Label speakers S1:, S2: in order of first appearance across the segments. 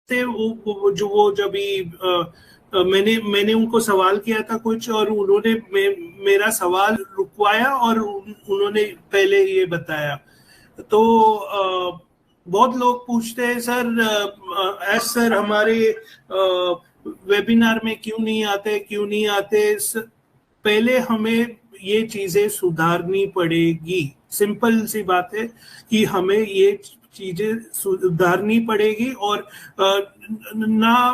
S1: थे वो जब मैंने उनको सवाल किया था कुछ, और उन्होंने मेरा सवाल रुकवाया और उन्होंने पहले ये बताया। तो बहुत लोग पूछते हैं सर, एस सर हमारे वेबिनार में क्यों नहीं आते। पहले हमें ये चीजें सुधारनी पड़ेगी। सिंपल सी बात है कि हमें ये चीजें सुधारनी पड़ेगी, और ना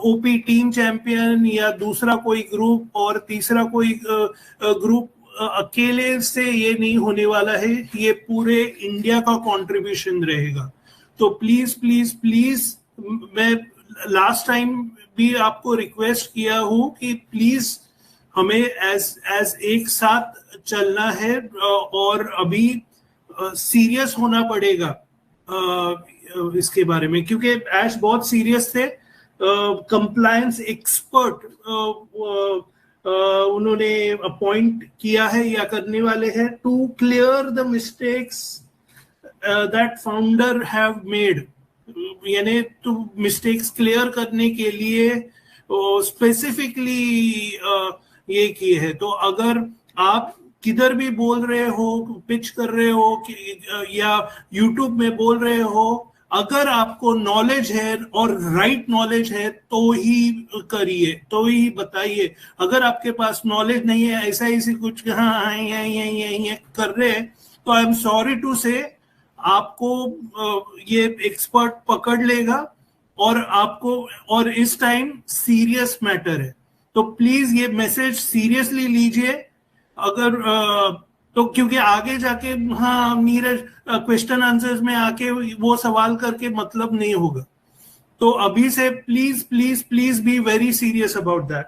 S1: ओपी टीम चैंपियन या दूसरा कोई ग्रुप और तीसरा कोई ग्रुप अकेले से ये नहीं होने वाला है, ये पूरे इंडिया का कंट्रीब्यूशन रहेगा। तो प्लीज प्लीज प्लीज, मैं लास्ट टाइम भी आपको रिक्वेस्ट किया हूं कि प्लीज हमें एज एक साथ चलना है, और अभी सीरियस होना पड़ेगा इसके बारे में, क्योंकि ऐश बहुत सीरियस थे। कंप्लायंस एक्सपर्ट उन्होंने अपॉइंट किया है या करने वाले हैं to clear the mistakes that founder have made, यानी तो मिस्टेक्स क्लियर करने के लिए स्पेसिफिकली ये किए हैं। तो अगर आप किधर भी बोल रहे हो, पिच कर रहे हो या यूट्यूब में बोल रहे हो, अगर आपको नॉलेज है और राइट नॉलेज है तो ही करिए, तो ही बताइए। अगर आपके पास नॉलेज नहीं है, ऐसा ही कुछ हाँ ये कर रहे हैं, तो आई एम सॉरी टू से आपको ये एक्सपर्ट पकड़ लेगा, और इस टाइम सीरियस मैटर है। तो प्लीज ये मैसेज सीरियसली लीजिए। अगर तो क्योंकि आगे जाके हाँ नीरज क्वेश्चन आंसर्स में आके वो सवाल करके मतलब नहीं होगा। तो अभी से please please please be very serious about that.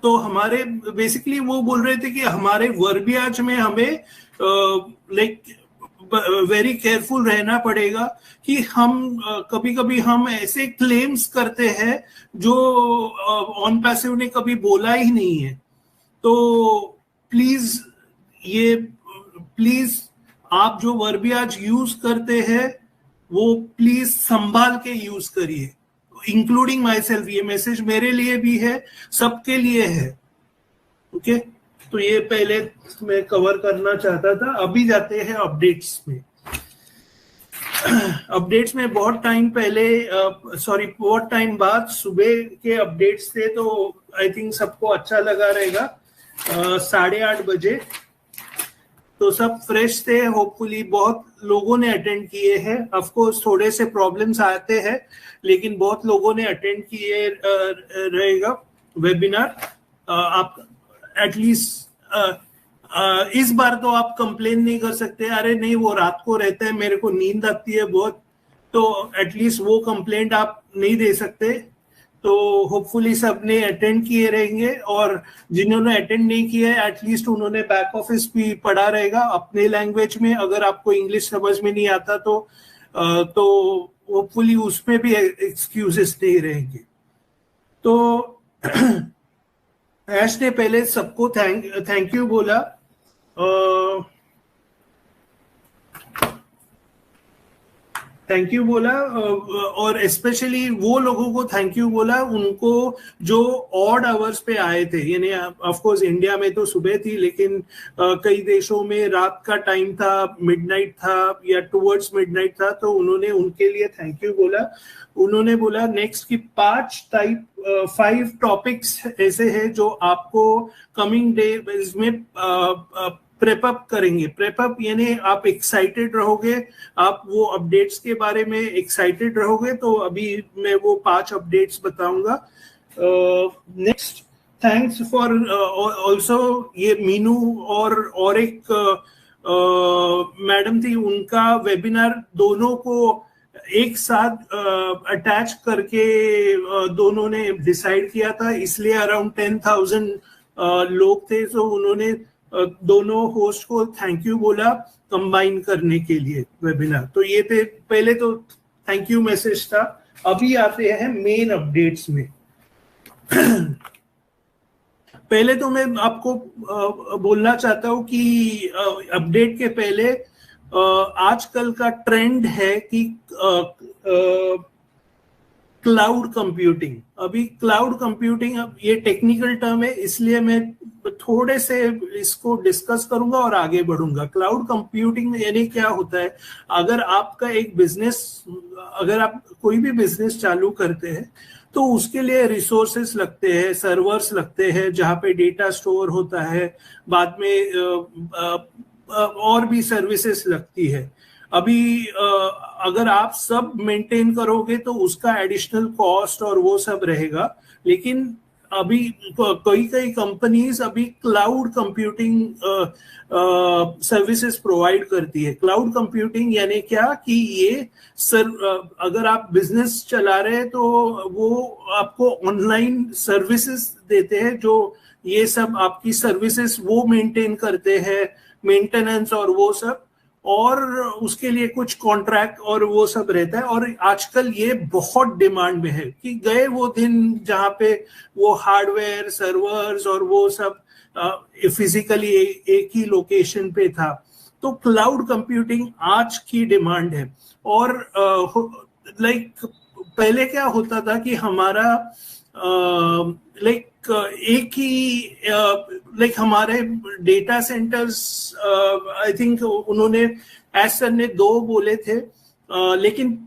S1: तो हमारे बेसिकली वो बोल रहे थे कि हमारे वर्बियाज में हमें लाइक वेरी केयरफुल रहना पड़ेगा कि हम कभी कभी हम ऐसे क्लेम्स करते हैं जो ऑन पैसिव ने कभी बोला ही नहीं है। तो प्लीज आप जो वर्बियाज यूज करते हैं वो प्लीज संभाल के यूज करिए, इंक्लूडिंग माई सेल्फ। ये मैसेज मेरे लिए भी है, सबके लिए है। ओके, तो ये पहले मैं कवर करना चाहता था। अभी जाते हैं अपडेट्स में। अपडेट्स में बहुत टाइम बाद सुबह के अपडेट्स थे, तो आई थिंक सबको अच्छा लगा रहेगा। 8:30 बजे तो सब फ्रेश थे। होपफुली बहुत लोगों ने अटेंड किए हैं। ऑफ कोर्स थोड़े से प्रॉब्लम्स आते हैं, लेकिन बहुत लोगों ने अटेंड किए रहेगा वेबिनार। आप एटलीस्ट इस बार तो आप कंप्लेन नहीं कर सकते, अरे नहीं वो रात को रहता है, मेरे को नींद आती है बहुत, तो एटलीस्ट वो कंप्लेंट आप नहीं दे सकते। तो होपफुली सब ने अटेंड किए रहेंगे, और जिन्होंने अटेंड नहीं किया है एटलीस्ट उन्होंने बैक ऑफिस भी पढ़ा रहेगा अपने लैंग्वेज में। अगर आपको इंग्लिश समझ में नहीं आता तो होपफुली उसमें भी एक्सक्यूजेस नहीं रहेंगे। तो ऐश ने पहले सबको थैंक यू बोला, और स्पेशली वो लोगों को थैंक यू बोला उनको जो ऑड आवर्स पे आए थे। यानी ऑफ कोर्स इंडिया में तो सुबह थी, लेकिन कई देशों में रात का टाइम था, मिडनाइट था या टुवर्ड्स मिडनाइट था, तो उन्होंने उनके लिए थैंक यू बोला। उन्होंने बोला नेक्स्ट की 5 टॉपिक्स ऐसे हैं जो आपको कमिंग डेज में प्रेप अप करेंगे। प्रेप अप यानी आप एक्साइटेड रहोगे, आप वो अपडेट्स के बारे में एक्साइटेड रहोगे। तो अभी मैं वो 5 अपडेट्स बताऊंगा। नेक्स्ट, थैंक्स फॉर ऑल्सो, ये मीनू और एक मैडम थी, उनका वेबिनार दोनों को एक साथ अटैच करके दोनों ने डिसाइड किया था, इसलिए अराउंड 10,000 लोग थे। तो उन्होंने दोनों होस्ट को थैंक यू बोला कंबाइन करने के लिए वेबिनार। तो ये थे पहले तो थैंक यू मैसेज था। अभी आते हैं मेन अपडेट्स में। पहले तो मैं आपको बोलना चाहता हूं कि अपडेट के पहले आजकल का ट्रेंड है कि क्लाउड कंप्यूटिंग। अभी क्लाउड कंप्यूटिंग, अब ये टेक्निकल टर्म है इसलिए मैं थोड़े से इसको डिस्कस करूंगा और आगे बढ़ूंगा। क्लाउड कंप्यूटिंग यानी क्या होता है, अगर आपका एक बिजनेस, अगर आप कोई भी बिजनेस चालू करते हैं तो उसके लिए रिसोर्सेस लगते हैं, सर्वर्स लगते हैं जहां पे डेटा स्टोर होता है, बाद में और भी सर्विसेज लगती है। अभी अगर आप सब मेंटेन करोगे तो उसका एडिशनल कॉस्ट और वो सब रहेगा। लेकिन अभी कई कंपनीज अभी क्लाउड कंप्यूटिंग सर्विसेज प्रोवाइड करती है। क्लाउड कंप्यूटिंग यानी क्या कि ये अगर आप बिजनेस चला रहे हैं तो वो आपको ऑनलाइन सर्विसेज देते हैं, जो ये सब आपकी सर्विसेज वो मेंटेन करते हैं, मेंटेनेंस और वो सब, और उसके लिए कुछ कॉन्ट्रैक्ट और वो सब रहता है। और आजकल ये बहुत डिमांड में है कि गए वो दिन जहां पे वो हार्डवेयर, सर्वर्स और वो सब फिजिकली एक ही लोकेशन पे था। तो क्लाउड कंप्यूटिंग आज की डिमांड है। और लाइक पहले क्या होता था कि हमारा लाइक एक ही लाइक हमारे डेटा सेंटर्स, आई थिंक उन्होंने एज सर ने 2 बोले थे, लेकिन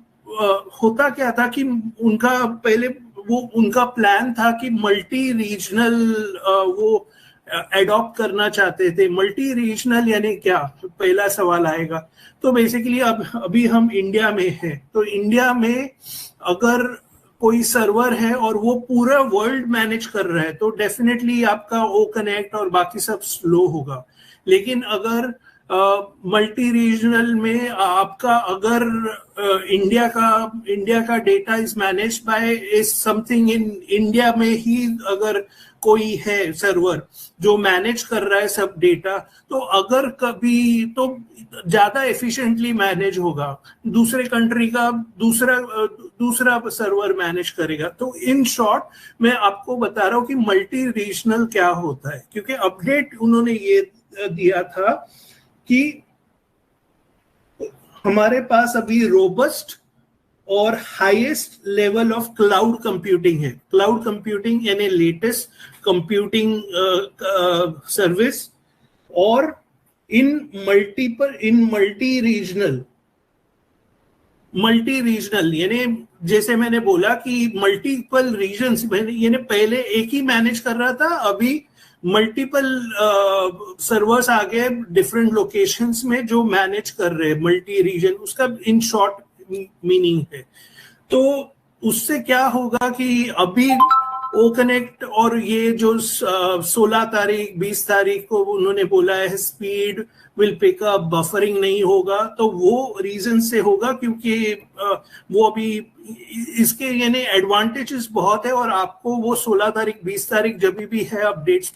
S1: होता क्या था कि उनका पहले वो उनका प्लान था कि मल्टी रीजनल वो एडॉप्ट करना चाहते थे। मल्टी रीजनल यानी क्या, पहला सवाल आएगा। तो बेसिकली अभी हम इंडिया में हैं, तो इंडिया में अगर कोई सर्वर है और वो पूरा वर्ल्ड मैनेज कर रहा है तो डेफिनेटली आपका ओ कनेक्ट और बाकी सब स्लो होगा। लेकिन अगर मल्टी रीजनल में आपका अगर इंडिया का data is manage by is something in India में ही अगर कोई है सर्वर जो मैनेज कर रहा है सब डेटा, तो अगर कभी तो ज्यादा एफिशिएंटली मैनेज होगा। दूसरे कंट्री का दूसरा सर्वर मैनेज करेगा। तो इन शॉर्ट मैं आपको बता रहा हूं कि मल्टी रीजनल क्या होता है, क्योंकि अपडेट उन्होंने ये दिया था कि हमारे पास अभी रोबस्ट और highest level of cloud computing है। क्लाउड कंप्यूटिंग यानी लेटेस्ट कंप्यूटिंग सर्विस, और इन मल्टी रीजनल यानी जैसे मैंने बोला कि मल्टीपल रीजन्स, यानी पहले एक ही मैनेज कर रहा था, अभी मल्टीपल सर्वर्स आ गए डिफरेंट लोकेशंस में जो मैनेज कर रहे हैं मल्टी रीजन, उसका इन शॉर्ट मीनिंग है। तो उससे क्या होगा कि अभी ओ कनेक्ट और ये जो 16 तारीख 20 तारीख को उन्होंने बोला है स्पीड विल पिकअप, बफरिंग नहीं होगा, तो वो रीजन से होगा क्योंकि वो अभी इसके यानी एडवांटेजेस बहुत है और आपको वो 16 तारीख 20 तारीख जब भी है अपडेट्स